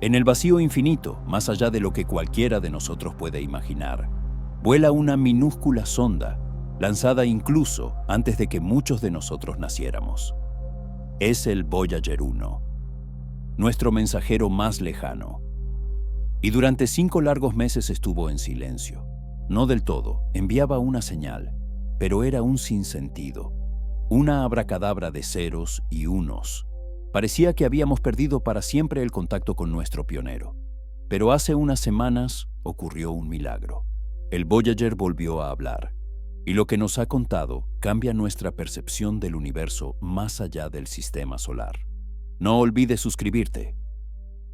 En el vacío infinito, más allá de lo que cualquiera de nosotros puede imaginar, vuela una minúscula sonda, lanzada incluso antes de que muchos de nosotros naciéramos. Es el Voyager 1, nuestro mensajero más lejano. Y durante 5 largos meses estuvo en silencio. No del todo, enviaba una señal, pero era un sinsentido, una abracadabra de ceros y unos. Parecía que habíamos perdido para siempre el contacto con nuestro pionero. Pero hace unas semanas ocurrió un milagro. El Voyager volvió a hablar, y lo que nos ha contado cambia nuestra percepción del universo más allá del sistema solar. No olvides suscribirte.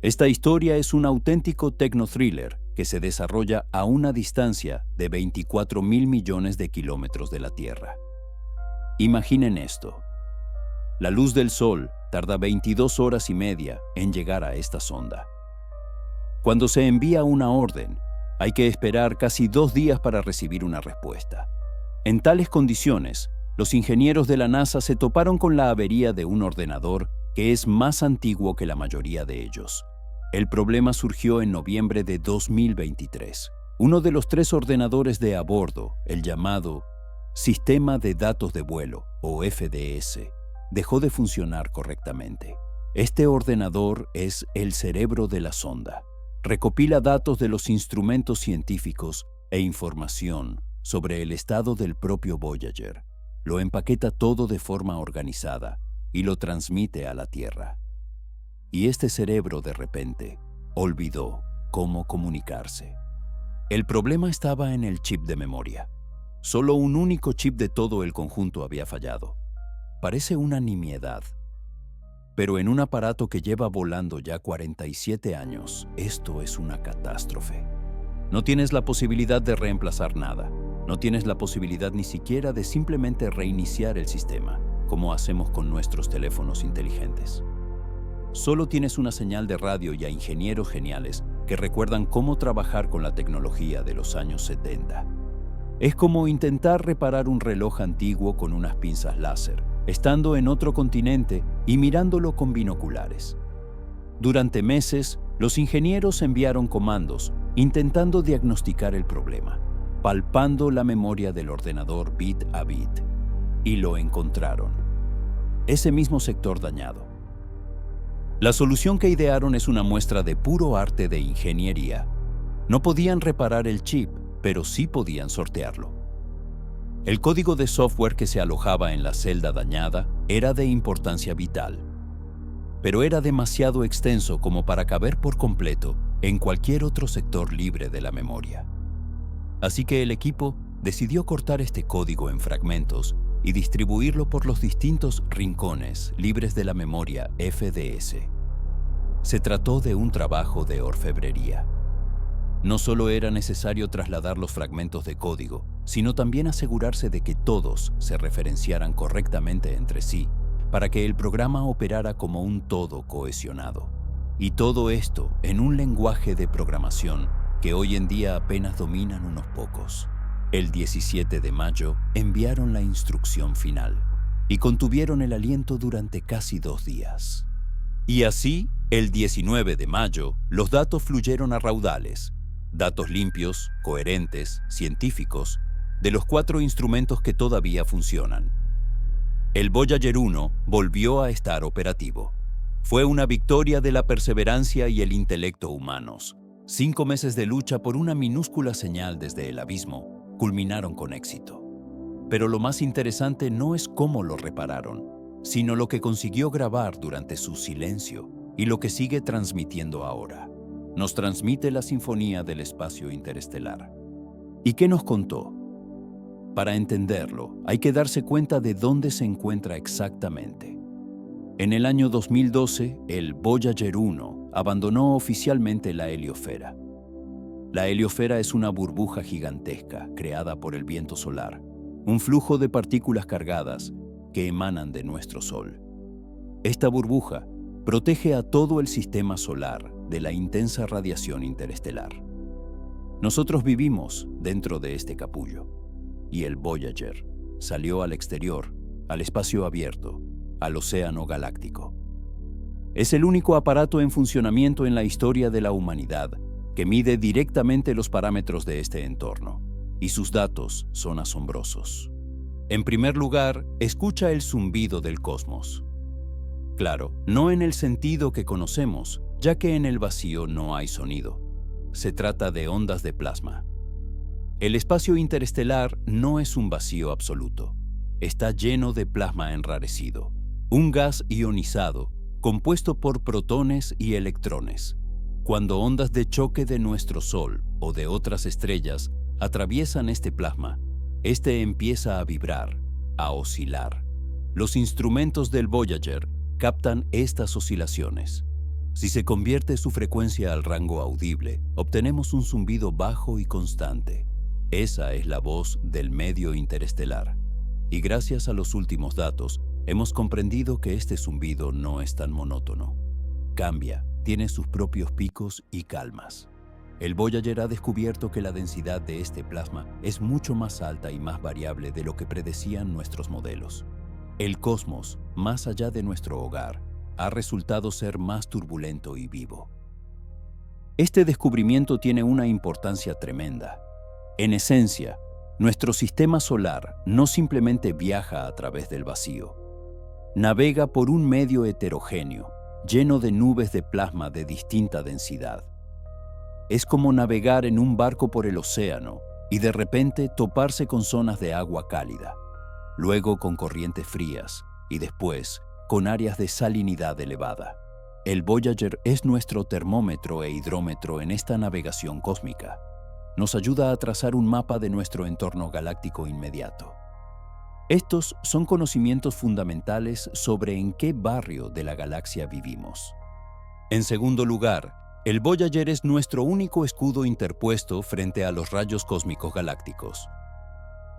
Esta historia es un auténtico tecno-thriller que se desarrolla a una distancia de 24.000 millones de kilómetros de la Tierra. Imaginen esto. La luz del Sol tarda 22 horas y media en llegar a esta sonda. Cuando se envía una orden, hay que esperar casi 2 días para recibir una respuesta. En tales condiciones, los ingenieros de la NASA se toparon con la avería de un ordenador que es más antiguo que la mayoría de ellos. El problema surgió en noviembre de 2023. Uno de los 3 ordenadores de a bordo, el llamado Sistema de Datos de Vuelo, o FDS, dejó de funcionar correctamente. Este ordenador es el cerebro de la sonda. Recopila datos de los instrumentos científicos e información sobre el estado del propio Voyager. Lo empaqueta todo de forma organizada y lo transmite a la Tierra. Y este cerebro, de repente, olvidó cómo comunicarse. El problema estaba en el chip de memoria. Solo un único chip de todo el conjunto había fallado. Parece una nimiedad, pero en un aparato que lleva volando ya 47 años, esto es una catástrofe. No tienes la posibilidad de reemplazar nada. No tienes la posibilidad ni siquiera de simplemente reiniciar el sistema, como hacemos con nuestros teléfonos inteligentes. Solo tienes una señal de radio y a ingenieros geniales que recuerdan cómo trabajar con la tecnología de los años 70. Es como intentar reparar un reloj antiguo con unas pinzas láser, estando en otro continente y mirándolo con binoculares. Durante meses, los ingenieros enviaron comandos intentando diagnosticar el problema, palpando la memoria del ordenador bit a bit, y lo encontraron. Ese mismo sector dañado. La solución que idearon es una muestra de puro arte de ingeniería. No podían reparar el chip, pero sí podían sortearlo. El código de software que se alojaba en la celda dañada era de importancia vital, pero era demasiado extenso como para caber por completo en cualquier otro sector libre de la memoria. Así que el equipo decidió cortar este código en fragmentos y distribuirlo por los distintos rincones libres de la memoria FDS. Se trató de un trabajo de orfebrería. No solo era necesario trasladar los fragmentos de código, sino también asegurarse de que todos se referenciaran correctamente entre sí, para que el programa operara como un todo cohesionado. Y todo esto en un lenguaje de programación que hoy en día apenas dominan unos pocos. El 17 de mayo enviaron la instrucción final y contuvieron el aliento durante casi 2 días. Y así, el 19 de mayo, los datos fluyeron a raudales. Datos limpios, coherentes, científicos, de los 4 instrumentos que todavía funcionan. El Voyager 1 volvió a estar operativo. Fue una victoria de la perseverancia y el intelecto humanos. 5 meses de lucha por una minúscula señal desde el abismo culminaron con éxito. Pero lo más interesante no es cómo lo repararon, sino lo que consiguió grabar durante su silencio y lo que sigue transmitiendo ahora. Nos transmite la sinfonía del espacio interestelar. ¿Y qué nos contó? Para entenderlo, hay que darse cuenta de dónde se encuentra exactamente. En el año 2012, el Voyager 1 abandonó oficialmente la heliosfera. La heliosfera es una burbuja gigantesca creada por el viento solar, un flujo de partículas cargadas que emanan de nuestro Sol. Esta burbuja protege a todo el sistema solar de la intensa radiación interestelar. Nosotros vivimos dentro de este capullo, y el Voyager salió al exterior, al espacio abierto, al océano galáctico. Es el único aparato en funcionamiento en la historia de la humanidad que mide directamente los parámetros de este entorno, y sus datos son asombrosos. En primer lugar, escucha el zumbido del cosmos. Claro, no en el sentido que conocemos, ya que en el vacío no hay sonido. Se trata de ondas de plasma. El espacio interestelar no es un vacío absoluto. Está lleno de plasma enrarecido, un gas ionizado compuesto por protones y electrones. Cuando ondas de choque de nuestro Sol o de otras estrellas atraviesan este plasma, este empieza a vibrar, a oscilar. Los instrumentos del Voyager captan estas oscilaciones. Si se convierte su frecuencia al rango audible, obtenemos un zumbido bajo y constante. Esa es la voz del medio interestelar. Y gracias a los últimos datos, hemos comprendido que este zumbido no es tan monótono. Cambia, tiene sus propios picos y calmas. El Voyager ha descubierto que la densidad de este plasma es mucho más alta y más variable de lo que predecían nuestros modelos. El cosmos, más allá de nuestro hogar, ha resultado ser más turbulento y vivo. Este descubrimiento tiene una importancia tremenda. En esencia, nuestro sistema solar no simplemente viaja a través del vacío. Navega por un medio heterogéneo, lleno de nubes de plasma de distinta densidad. Es como navegar en un barco por el océano y de repente toparse con zonas de agua cálida, luego con corrientes frías y después con áreas de salinidad elevada. El Voyager es nuestro termómetro e hidrómetro en esta navegación cósmica. Nos ayuda a trazar un mapa de nuestro entorno galáctico inmediato. Estos son conocimientos fundamentales sobre en qué barrio de la galaxia vivimos. En segundo lugar, el Voyager es nuestro único escudo interpuesto frente a los rayos cósmicos galácticos.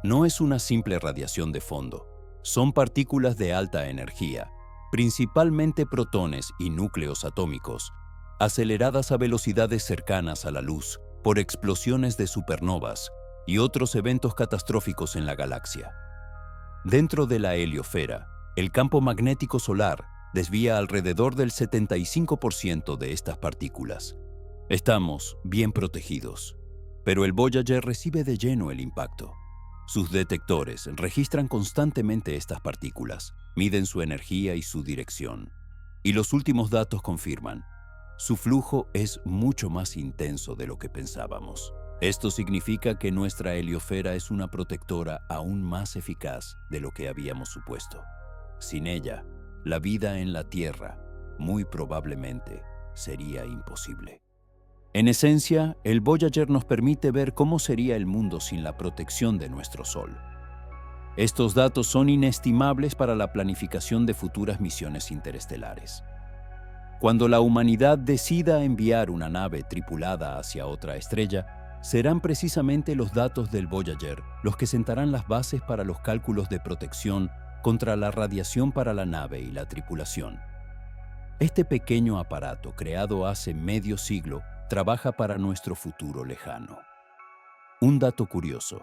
No es una simple radiación de fondo, son partículas de alta energía, principalmente protones y núcleos atómicos, aceleradas a velocidades cercanas a la luz por explosiones de supernovas y otros eventos catastróficos en la galaxia. Dentro de la heliosfera, el campo magnético solar desvía alrededor del 75% de estas partículas. Estamos bien protegidos, pero el Voyager recibe de lleno el impacto. Sus detectores registran constantemente estas partículas, miden su energía y su dirección. Y los últimos datos confirman, su flujo es mucho más intenso de lo que pensábamos. Esto significa que nuestra heliosfera es una protectora aún más eficaz de lo que habíamos supuesto. Sin ella, la vida en la Tierra, muy probablemente, sería imposible. En esencia, el Voyager nos permite ver cómo sería el mundo sin la protección de nuestro Sol. Estos datos son inestimables para la planificación de futuras misiones interestelares. Cuando la humanidad decida enviar una nave tripulada hacia otra estrella, serán precisamente los datos del Voyager los que sentarán las bases para los cálculos de protección contra la radiación para la nave y la tripulación. Este pequeño aparato, creado hace medio siglo, trabaja para nuestro futuro lejano. Un dato curioso: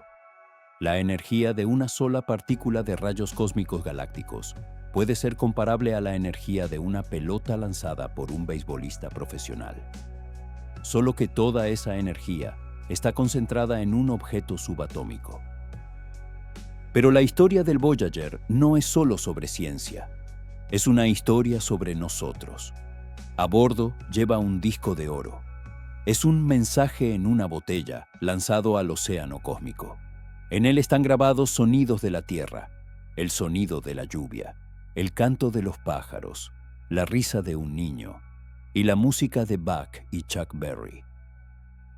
la energía de una sola partícula de rayos cósmicos galácticos puede ser comparable a la energía de una pelota lanzada por un beisbolista profesional. Solo que toda esa energía está concentrada en un objeto subatómico. Pero la historia del Voyager no es solo sobre ciencia. Es una historia sobre nosotros. A bordo lleva un disco de oro. Es un mensaje en una botella lanzado al océano cósmico. En él están grabados sonidos de la Tierra, el sonido de la lluvia, el canto de los pájaros, la risa de un niño y la música de Bach y Chuck Berry.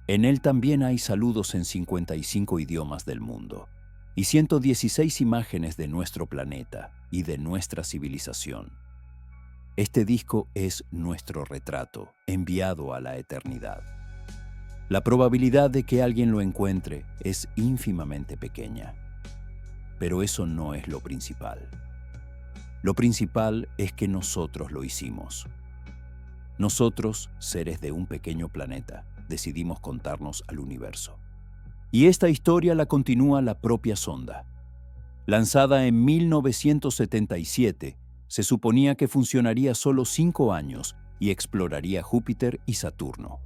En él también hay saludos en 55 idiomas del mundo y 116 imágenes de nuestro planeta y de nuestra civilización. Este disco es nuestro retrato, enviado a la eternidad. La probabilidad de que alguien lo encuentre es ínfimamente pequeña. Pero eso no es lo principal. Lo principal es que nosotros lo hicimos. Nosotros, seres de un pequeño planeta, decidimos contarnos al universo. Y esta historia la continúa la propia sonda. Lanzada en 1977, se suponía que funcionaría solo 5 años y exploraría Júpiter y Saturno.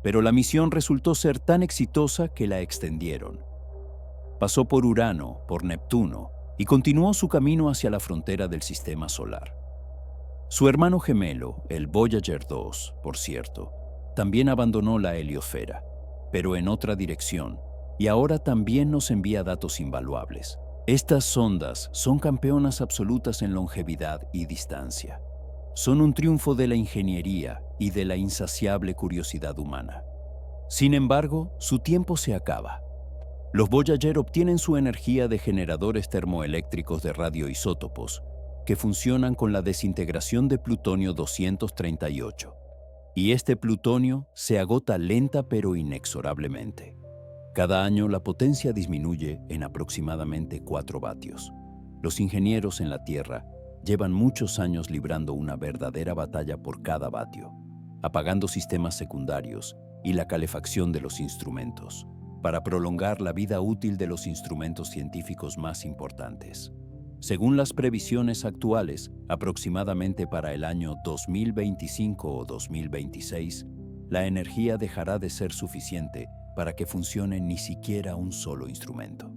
Pero la misión resultó ser tan exitosa que la extendieron. Pasó por Urano, por Neptuno, y continuó su camino hacia la frontera del sistema solar. Su hermano gemelo, el Voyager 2, por cierto, también abandonó la heliosfera, pero en otra dirección, y ahora también nos envía datos invaluables. Estas sondas son campeonas absolutas en longevidad y distancia. Son un triunfo de la ingeniería y de la insaciable curiosidad humana. Sin embargo, su tiempo se acaba. Los Voyager obtienen su energía de generadores termoeléctricos de radioisótopos que funcionan con la desintegración de plutonio 238. Y este plutonio se agota lenta pero inexorablemente. Cada año la potencia disminuye en aproximadamente 4 vatios. Los ingenieros en la Tierra llevan muchos años librando una verdadera batalla por cada vatio, apagando sistemas secundarios y la calefacción de los instrumentos, para prolongar la vida útil de los instrumentos científicos más importantes. Según las previsiones actuales, aproximadamente para el año 2025 o 2026, la energía dejará de ser suficiente para que funcione ni siquiera un solo instrumento.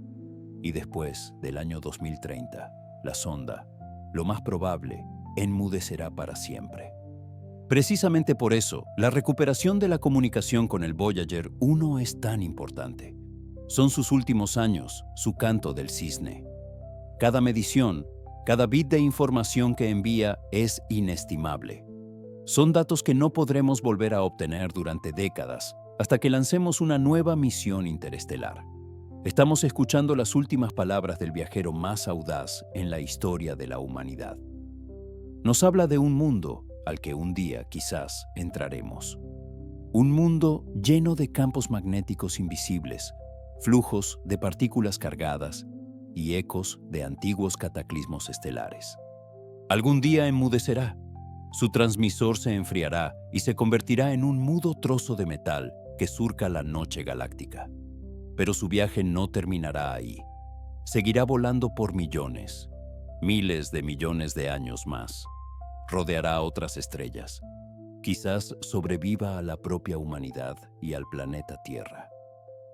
Y después del año 2030, la sonda, lo más probable, enmudecerá para siempre. Precisamente por eso, la recuperación de la comunicación con el Voyager 1 es tan importante. Son sus últimos años, su canto del cisne. Cada medición, cada bit de información que envía es inestimable. Son datos que no podremos volver a obtener durante décadas, hasta que lancemos una nueva misión interestelar. Estamos escuchando las últimas palabras del viajero más audaz en la historia de la humanidad. Nos habla de un mundo al que un día quizás entraremos. Un mundo lleno de campos magnéticos invisibles, flujos de partículas cargadas y ecos de antiguos cataclismos estelares. Algún día enmudecerá, su transmisor se enfriará y se convertirá en un mudo trozo de metal que surca la noche galáctica. Pero su viaje no terminará ahí. Seguirá volando por millones, miles de millones de años más. Rodeará otras estrellas. Quizás sobreviva a la propia humanidad y al planeta Tierra.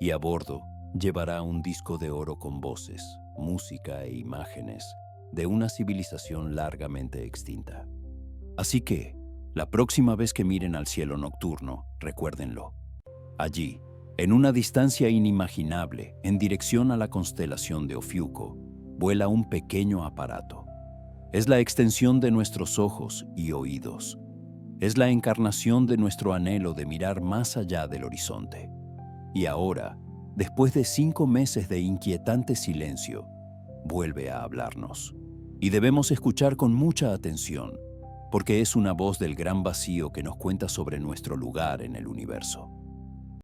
Y a bordo llevará un disco de oro con voces, música e imágenes de una civilización largamente extinta. Así que, la próxima vez que miren al cielo nocturno, recuérdenlo. Allí, en una distancia inimaginable, en dirección a la constelación de Ofiuco, vuela un pequeño aparato. Es la extensión de nuestros ojos y oídos. Es la encarnación de nuestro anhelo de mirar más allá del horizonte. Y ahora, después de 5 meses de inquietante silencio, vuelve a hablarnos. Y debemos escuchar con mucha atención, porque es una voz del gran vacío que nos cuenta sobre nuestro lugar en el universo.